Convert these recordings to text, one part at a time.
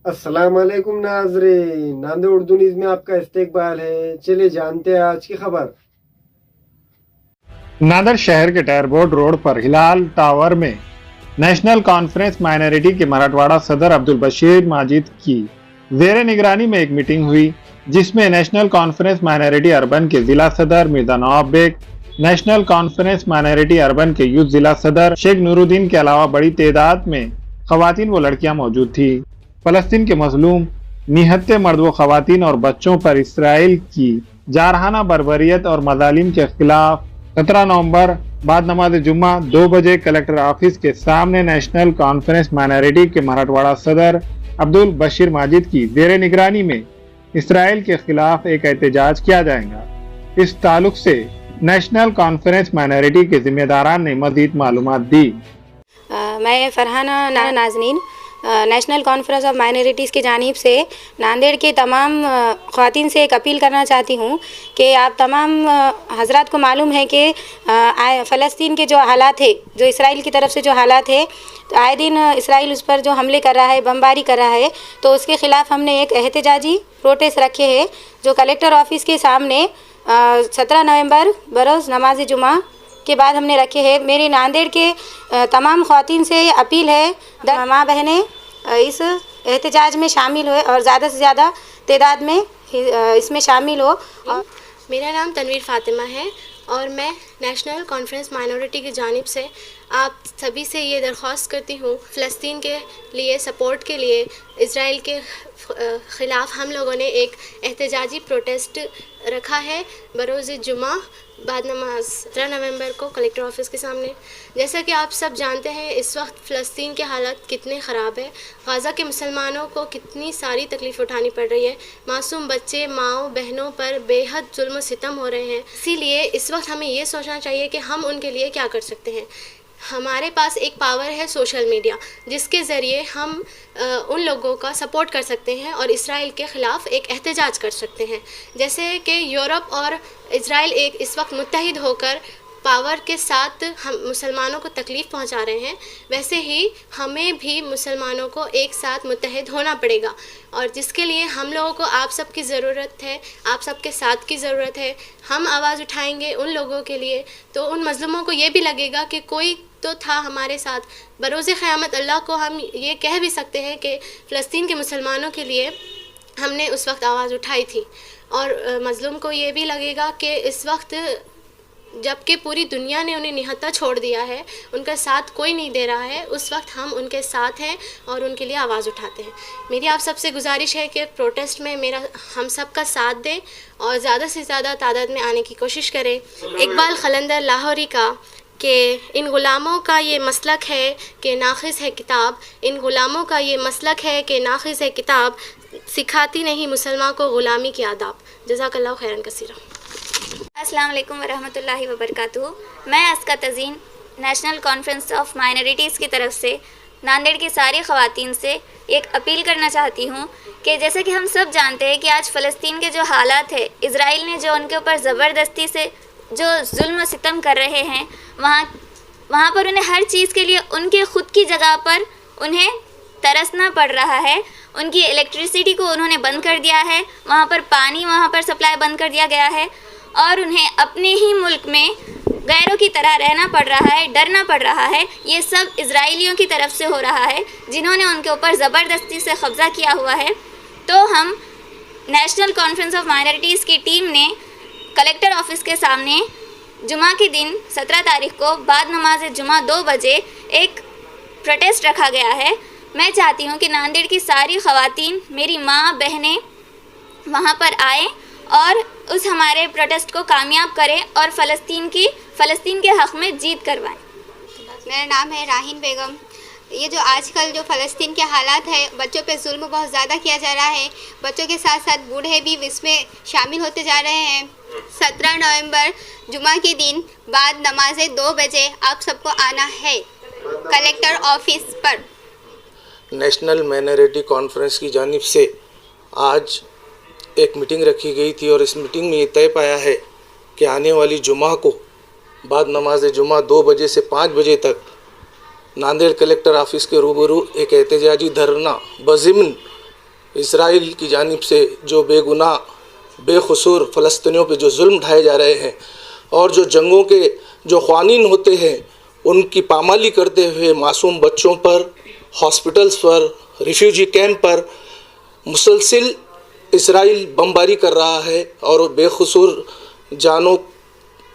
अस्सलाम वालेकुम नाज़रीन, नांदेड़ उर्दू न्यूज़ में आपका इस्तकबाल है। चलिए जानते हैं आज की खबर। नांदेड़ शहर के टायरबोर्ड रोड पर हिलाल टावर में नेशनल कॉन्फ्रेंस माइनॉरिटी के मराठवाड़ा सदर अब्दुल बशीर माजिद की ज़ेरे निगरानी में एक मीटिंग हुई, जिसमें नेशनल कॉन्फ्रेंस माइनॉरिटी अर्बन के जिला सदर Mirza Nawab Baig, national conference minority urban के यूथ जिला सदर शेख नूरुद्दीन के अलावा बड़ी तादाद में खवातीन व लड़कियां मौजूद थी। फलस्तीन के मजलूम निहत्ते मर्द व खवातीन और बच्चों पर इसराइल की जारहाना बर्बरियत और मजालिम के खिलाफ 17 नवंबर बाद नमाज जुम्मा 2 बजे कलेक्टर ऑफिस के सामने नेशनल कॉन्फ्रेंस माइनॉरिटी के मराठवाड़ा सदर अब्दुल बशीर माजिद की ज़ेरे निगरानी में इसराइल के खिलाफ एक एहतजाज किया जाएगा। इस ताल्लुक से नेशनल कॉन्फ्रेंस माइनॉरिटी के जिम्मेदारान ने मजीद मालूमात दी। मैं Farhana Nazneen national conference of minorities की जानिब से नांदेड़ के तमाम ख़वातीन से एक अपील करना चाहती हूँ कि आप तमाम हजरात को मालूम है कि फ़लस्तीन के जो हालात है, जो इसराइल की तरफ से जो हालात है, तो आए दिन इसराइल उस पर जो हमले कर रहा है, बमबारी कर रहा है, तो उसके ख़िलाफ़ हमने एक एहतजाजी प्रोटेस्ट रखे है जो कलेक्टर ऑफिस के सामने 17 नवंबर बरोज़ नमाज जुमा के बाद हमने रखे हैं। मेरी नांदेड़ के तमाम ख़वातीन से ये अपील है माँ बहनें इस एहतजाज में शामिल हुए और ज़्यादा से ज़्यादा तादाद में इसमें शामिल हो। मेरा नाम तनवीर फ़ातिमा है और मैं नेशनल कॉन्फ्रेंस माइनॉरिटी की जानिब से आप सभी से ये दरख्वास्त करती हूँ, फ़लस्तीन के लिए सपोर्ट के लिए इज़राइल के ख़िलाफ़ हम लोगों ने एक एहतजाजी प्रोटेस्ट रखा है बरोज़ जुमा बाद नमाज 17 नवंबर को कलेक्टर ऑफिस के सामने। जैसा कि आप सब जानते हैं इस वक्त फ़लस्तीन के हालात कितने ख़राब है, गाज़ा के मुसलमानों को कितनी सारी तकलीफ़ उठानी पड़ रही है, मासूम बच्चे माओ बहनों पर बेहद जुल्म सितम हो रहे हैं। इसीलिए इस वक्त हमें ये सोचना चाहिए कि हम उनके लिए क्या कर सकते हैं। हमारे पास एक पावर है सोशल मीडिया, जिसके ज़रिए हम उन लोगों का सपोर्ट कर सकते हैं और इसराइल के ख़िलाफ़ एक एहतजाज कर सकते हैं। जैसे कि यूरोप और इसराइल एक इस वक्त मुत्तहिद होकर पावर के साथ हम मुसलमानों को तकलीफ़ पहुंचा रहे हैं, वैसे ही हमें भी मुसलमानों को एक साथ मुत्तहिद होना पड़ेगा और जिसके लिए हम लोगों को आप सब की ज़रूरत है, आप सब के साथ की ज़रूरत है। हम आवाज़ उठाएंगे उन लोगों के लिए तो उन मज़लूमों को ये भी लगेगा कि कोई तो था हमारे साथ। बरोज़े क़यामत अल्लाह को हम ये कह भी सकते हैं कि फ़लस्तीन के मुसलमानों के लिए हमने उस वक्त आवाज़ उठाई थी और मज़लूम को ये भी लगेगा कि इस वक्त जबकि पूरी दुनिया ने उन्हें निहत्ता छोड़ दिया है, उनका साथ कोई नहीं दे रहा है, उस वक्त हम उनके साथ हैं और उनके लिए आवाज़ उठाते हैं। मेरी आप सबसे गुजारिश है कि प्रोटेस्ट में हम सब का साथ दें और ज़्यादा से ज़्यादा तादाद में आने की कोशिश करें। इकबाल ख़लंदर लाहौरी का कि इन ग़ुलामों का ये मसलक है कि नाक़िस है किताब, इन ग़ुलामों का ये मसलक है कि नाक़िस है किताब, सिखाती नहीं मुसलमान को ग़ुलामी की आदाब। जज़ाकल्लाह खैरन कसीरा। अस्सलाम वालेकुम वरहमतुल्लाहि वबरकातुहू। मैं Aska Tazeen national conference of minorities की तरफ से नांदेड़ की सारी ख़वातीन से एक अपील करना चाहती हूँ कि जैसे कि हम सब जानते हैं कि आज फ़लस्तीन के जो हालात है, इज़राइल ने जो उनके ऊपर ज़बरदस्ती से जो जुल्म सितम कर रहे हैं, वहाँ पर उन्हें हर चीज़ के लिए उनके ख़ुद की जगह पर उन्हें तरसना पड़ रहा है। उनकी इलेक्ट्रिसिटी को उन्होंने बंद कर दिया है, वहाँ पर पानी वहाँ पर सप्लाई बंद कर दिया गया है और उन्हें अपने ही मुल्क में गैरों की तरह रहना पड़ रहा है, डरना पड़ रहा है। ये सब इजराइलियों की तरफ से हो रहा है जिन्होंने उनके ऊपर ज़बरदस्ती से कब्ज़ा किया हुआ है। तो हम नेशनल कॉन्फ्रेंस ऑफ माइनॉरिटीज़ की टीम ने कलेक्टर ऑफिस के सामने जुमा के दिन 17 तारीख को बाद नमाज जुमा 2 बजे एक प्रोटेस्ट रखा गया है। मैं चाहती हूँ कि नांदेड़ की सारी ख़वातीन, मेरी माँ बहनें वहाँ पर आएँ और उस हमारे प्रोटेस्ट को कामयाब करें और फ़लस्तीन के हक़ में जीत करवाएं। मेरा नाम है राहीन बेगम। ये जो आजकल जो फ़लस्तीन के हालात है, बच्चों पे जुल्म बहुत ज़्यादा किया जा रहा है, बच्चों के साथ साथ बूढ़े भी इसमें शामिल होते जा रहे हैं। 17 नवंबर जुमा के दिन बाद नमाज 2 बजे आप सबको आना है कलेक्टर ऑफिस पर। नेशनल माइनॉरिटी कॉन्फ्रेंस की जानिब से आज एक मीटिंग रखी गई थी और इस मीटिंग में ये तय पाया है कि आने वाली जुमा को बाद नमाज जुमा 2 बजे से 5 बजे तक नांदेड़ कलेक्टर ऑफिस के रूबरू एक एहतजाजी धरना बज़िम्न اسرائیل کی جانب سے جو بے گناہ بے قصور فلسطینیوں پہ جو ظلم ڈھائے جا رہے ہیں اور جو جنگوں کے جو قوانین ہوتے ہیں ان کی پامالی کرتے ہوئے معصوم بچوں پر، ہاسپٹلز پر، ریفیوجی کیمپ پر مسلسل اسرائیل بمباری کر رہا ہے اور بے قصور جانوں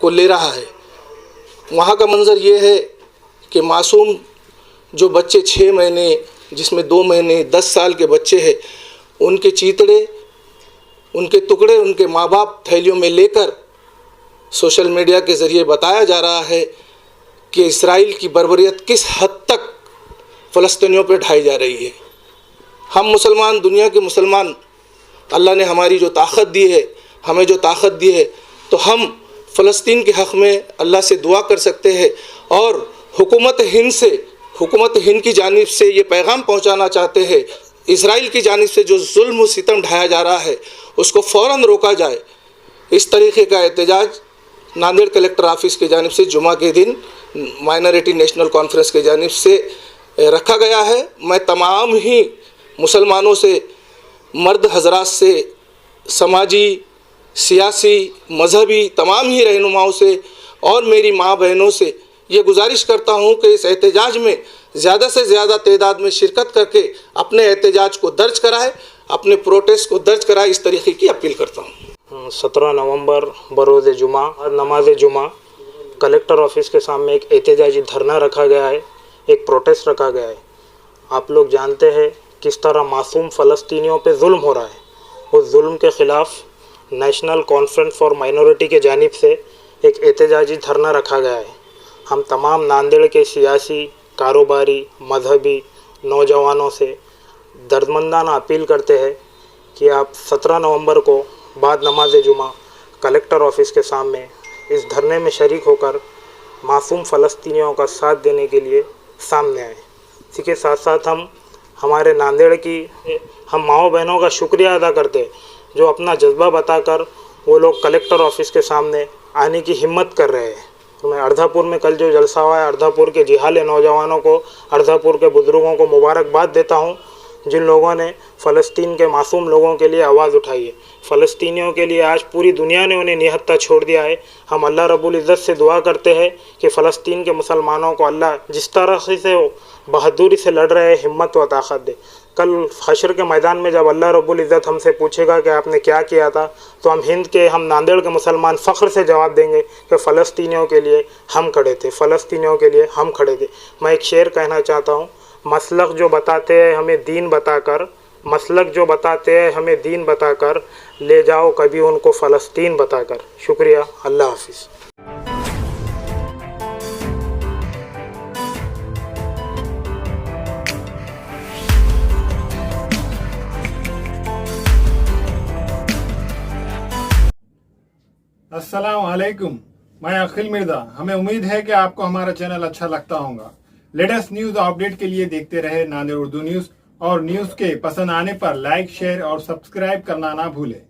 کو لے رہا ہے۔ وہاں کا منظر یہ ہے کہ معصوم جو بچے 6 مہینے، جس میں 2 مہینے 10 سال کے بچے ہیں، ان کے چیتڑے، ان کے ٹکڑے ان کے ماں باپ تھیلیوں میں لے کر سوشل میڈیا کے ذریعے بتایا جا رہا ہے کہ اسرائیل کی بربریت کس حد تک فلسطینیوں پہ ڈھائی جا رہی ہے۔ ہم مسلمان، دنیا کے مسلمان، اللہ نے ہماری جو طاقت دی ہے، ہمیں جو طاقت دی ہے، تو ہم فلسطین کے حق میں اللہ سے دعا کر سکتے ہیں اور حکومت ہند کی جانب سے یہ پیغام پہنچانا چاہتے ہیں، اسرائیل کی جانب سے جو ظلم و ستم ڈھایا جا رہا ہے اس کو فوراً روکا جائے۔ اس طریقے کا احتجاج ناندیڑ کلیکٹر آفس کی جانب سے جمعہ کے دن مائنورٹی نیشنل کانفرنس کی جانب سے رکھا گیا ہے۔ میں تمام ہی مسلمانوں سے، مرد حضرات سے، سماجی، سیاسی، مذہبی تمام ہی رہنماؤں سے اور میری ماں بہنوں سے یہ گزارش کرتا ہوں کہ اس احتجاج میں زیادہ سے زیادہ تعداد میں شرکت کر کے اپنے احتجاج کو درج کرائے، اپنے پروٹیسٹ کو درج کرائے، اس طریقے کی اپیل کرتا ہوں۔ 17 نومبر بروز جمعہ اور نماز جمعہ کلیکٹر آفس کے سامنے ایک احتجاجی دھرنا رکھا گیا ہے، ایک پروٹیسٹ رکھا گیا ہے۔ آپ لوگ جانتے ہیں کس طرح معصوم فلسطینیوں پہ ظلم ہو رہا ہے۔ اس ظلم کے خلاف نیشنل کانفرنس فار مائنورٹی کے جانب سے ایک احتجاجی دھرنا رکھا گیا ہے۔ ہم تمام ناندیڑ کے سیاسی، کاروباری، مذہبی نوجوانوں سے دردمندانہ اپیل کرتے ہیں کہ آپ 17 نومبر کو بعد نماز جمعہ کلیکٹر آفس کے سامنے اس دھرنے میں شریک ہو کر معصوم فلسطینیوں کا ساتھ دینے کے لیے سامنے آئیں۔ اسی کے ساتھ ساتھ ہم ہمارے ناندیڑ کی ہم ماؤں بہنوں کا شکریہ ادا کرتے ہیں جو اپنا جذبہ بتا کر وہ لوگ کلیکٹر آفس کے سامنے آنے کی ہمت کر رہے ہیں۔ میں اردھا پور میں کل جو جلسہ ہوا ہے، اردھا پور کے جہالے نوجوانوں کو، اردھا پور کے بزرگوں کو مبارکباد دیتا ہوں جن لوگوں نے فلسطین کے معصوم لوگوں کے لیے آواز اٹھائی ہے۔ فلسطینیوں کے لیے آج پوری دنیا نے انہیں نہتہ چھوڑ دیا ہے۔ ہم اللہ رب العزت سے دعا کرتے ہیں کہ فلسطین کے مسلمانوں کو اللہ جس طرح سے وہ بہادری سے لڑ رہے ہیں ہمت و طاقت دے۔ کل حشر کے میدان میں جب اللہ رب العزت ہم سے پوچھے گا کہ آپ نے کیا کیا تھا، تو ہم ناندیڑ کے مسلمان فخر سے جواب دیں گے کہ فلسطینیوں کے لیے ہم کھڑے تھے، فلسطینیوں کے لیے ہم کھڑے تھے۔ میں ایک شعر کہنا چاہتا ہوں، مسلک جو بتاتے ہیں ہمیں دین بتا کر، مسلک جو بتاتے ہیں ہمیں دین بتا کر، لے جاؤ کبھی ان کو فلسطین بتا کر۔ شکریہ، اللہ حافظ۔ अस्सलाम वालेकुम, मैं अखिल मिर्जा। हमें उम्मीद है कि आपको हमारा चैनल अच्छा लगता होगा। लेटेस्ट न्यूज अपडेट के लिए देखते रहे नांदेड़ उर्दू न्यूज, और न्यूज के पसंद आने पर लाइक, शेयर और सब्सक्राइब करना ना भूलें।